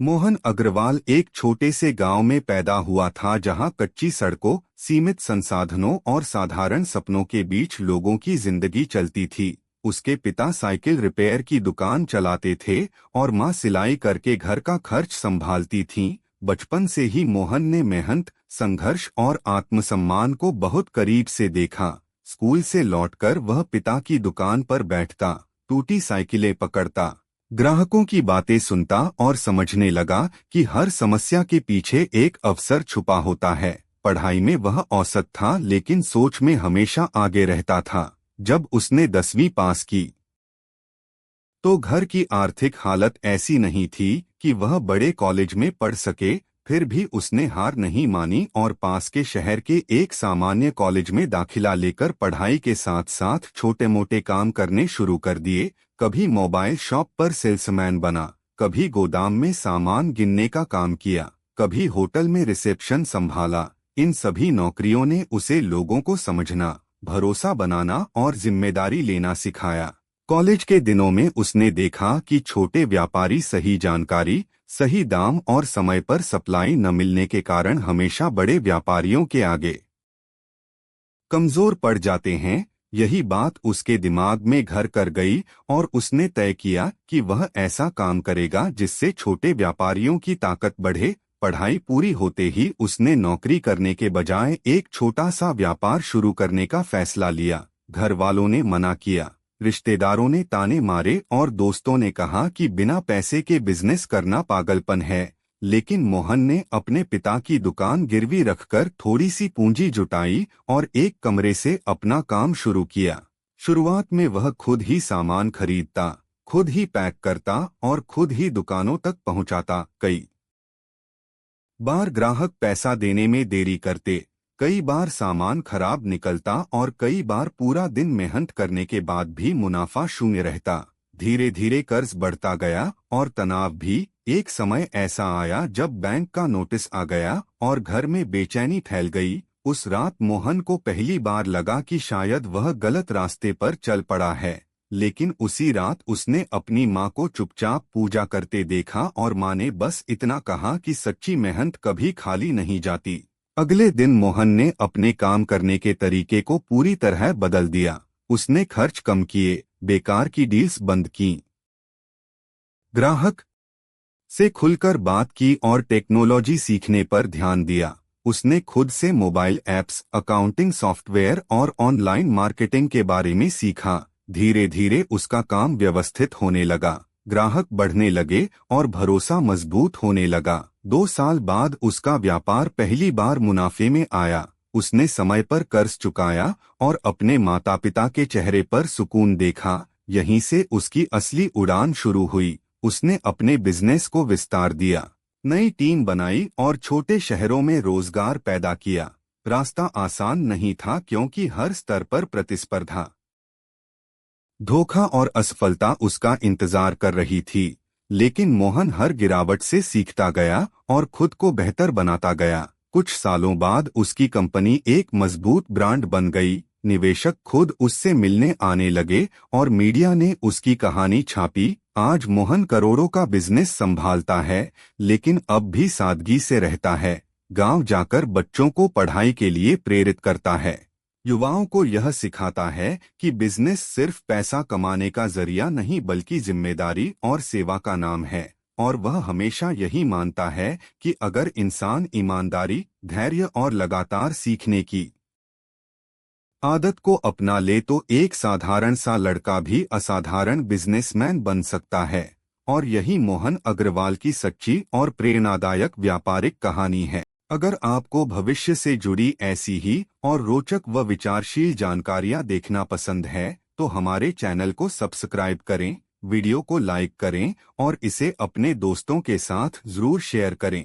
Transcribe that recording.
मोहन अग्रवाल एक छोटे से गांव में पैदा हुआ था जहां कच्ची सड़कों, सीमित संसाधनों और साधारण सपनों के बीच लोगों की जिंदगी चलती थी। उसके पिता साइकिल रिपेयर की दुकान चलाते थे और मां सिलाई करके घर का खर्च संभालती थीं। बचपन से ही मोहन ने मेहनत, संघर्ष और आत्मसम्मान को बहुत करीब से देखा। स्कूल से लौटकर वह पिता की दुकान पर बैठता, टूटी साइकिलें पकड़ता, ग्राहकों की बातें सुनता और समझने लगा कि हर समस्या के पीछे एक अवसर छुपा होता है। पढ़ाई में वह औसत था लेकिन सोच में हमेशा आगे रहता था। जब उसने 10वीं पास की तो घर की आर्थिक हालत ऐसी नहीं थी कि वह बड़े कॉलेज में पढ़ सके। फिर भी उसने हार नहीं मानी और पास के शहर के एक सामान्य कॉलेज में दाखिला लेकर पढ़ाई के साथ साथ छोटे मोटे काम करने शुरू कर दिए। कभी मोबाइल शॉप पर सेल्समैन बना, कभी गोदाम में सामान गिनने का काम किया, कभी होटल में रिसेप्शन संभाला। इन सभी नौकरियों ने उसे लोगों को समझना, भरोसा बनाना और जिम्मेदारी लेना सिखाया। कॉलेज के दिनों में उसने देखा कि छोटे व्यापारी सही जानकारी, सही दाम और समय पर सप्लाई न मिलने के कारण हमेशा बड़े व्यापारियों के आगे कमजोर पड़ जाते हैं। यही बात उसके दिमाग में घर कर गई और उसने तय किया कि वह ऐसा काम करेगा जिससे छोटे व्यापारियों की ताकत बढ़े। पढ़ाई पूरी होते ही उसने नौकरी करने के बजाय एक छोटा सा व्यापार शुरू करने का फैसला लिया। घर वालों ने मना किया, रिश्तेदारों ने ताने मारे और दोस्तों ने कहा कि बिना पैसे के बिजनेस करना पागलपन है। लेकिन मोहन ने अपने पिता की दुकान गिरवी रखकर थोड़ी सी पूंजी जुटाई और एक कमरे से अपना काम शुरू किया। शुरुआत में वह खुद ही सामान खरीदता, खुद ही पैक करता और खुद ही दुकानों तक पहुंचाता। कई बार ग्राहक पैसा देने में देरी करते, कई बार सामान खराब निकलता और कई बार पूरा दिन मेहनत करने के बाद भी मुनाफा शून्य रहता। धीरे धीरे कर्ज बढ़ता गया और तनाव भी। एक समय ऐसा आया जब बैंक का नोटिस आ गया और घर में बेचैनी फैल गई। उस रात मोहन को पहली बार लगा कि शायद वह गलत रास्ते पर चल पड़ा है। लेकिन उसी रात उसने अपनी माँ को चुपचाप पूजा करते देखा और माँ ने बस इतना कहा कि सच्ची मेहनत कभी खाली नहीं जाती। अगले दिन मोहन ने अपने काम करने के तरीके को पूरी तरह बदल दिया। उसने खर्च कम किए, बेकार की डील्स बंद की, ग्राहक से खुलकर बात की और टेक्नोलॉजी सीखने पर ध्यान दिया। उसने खुद से मोबाइल ऐप्स, अकाउंटिंग सॉफ्टवेयर और ऑनलाइन मार्केटिंग के बारे में सीखा। धीरे धीरे उसका काम व्यवस्थित होने लगा, ग्राहक बढ़ने लगे और भरोसा मजबूत होने लगा। 2 साल बाद उसका व्यापार पहली बार मुनाफे में आया। उसने समय पर कर्ज चुकाया और अपने माता पिता के चेहरे पर सुकून देखा। यहीं से उसकी असली उड़ान शुरू हुई। उसने अपने बिजनेस को विस्तार दिया, नई टीम बनाई और छोटे शहरों में रोजगार पैदा किया। रास्ता आसान नहीं था क्योंकि हर स्तर पर प्रतिस्पर्धा, धोखा और असफलता उसका इंतजार कर रही थी। लेकिन मोहन हर गिरावट से सीखता गया और खुद को बेहतर बनाता गया। कुछ सालों बाद उसकी कंपनी एक मजबूत ब्रांड बन गई। निवेशक खुद उससे मिलने आने लगे और मीडिया ने उसकी कहानी छापी। आज मोहन करोड़ों का बिजनेस संभालता है, लेकिन अब भी सादगी से रहता है। गांव जाकर बच्चों को पढ़ाई के लिए प्रेरित करता है, युवाओं को यह सिखाता है कि बिजनेस सिर्फ पैसा कमाने का जरिया नहीं बल्कि जिम्मेदारी और सेवा का नाम है। और वह हमेशा यही मानता है कि अगर इंसान ईमानदारी, धैर्य और लगातार सीखने की आदत को अपना ले तो एक साधारण सा लड़का भी असाधारण बिजनेसमैन बन सकता है। और यही मोहन अग्रवाल की सच्ची और प्रेरणादायक व्यापारिक कहानी है। अगर आपको भविष्य से जुड़ी ऐसी ही और रोचक व विचारशील जानकारियां देखना पसंद है तो हमारे चैनल को सब्सक्राइब करें, वीडियो को लाइक करें और इसे अपने दोस्तों के साथ जरूर शेयर करें।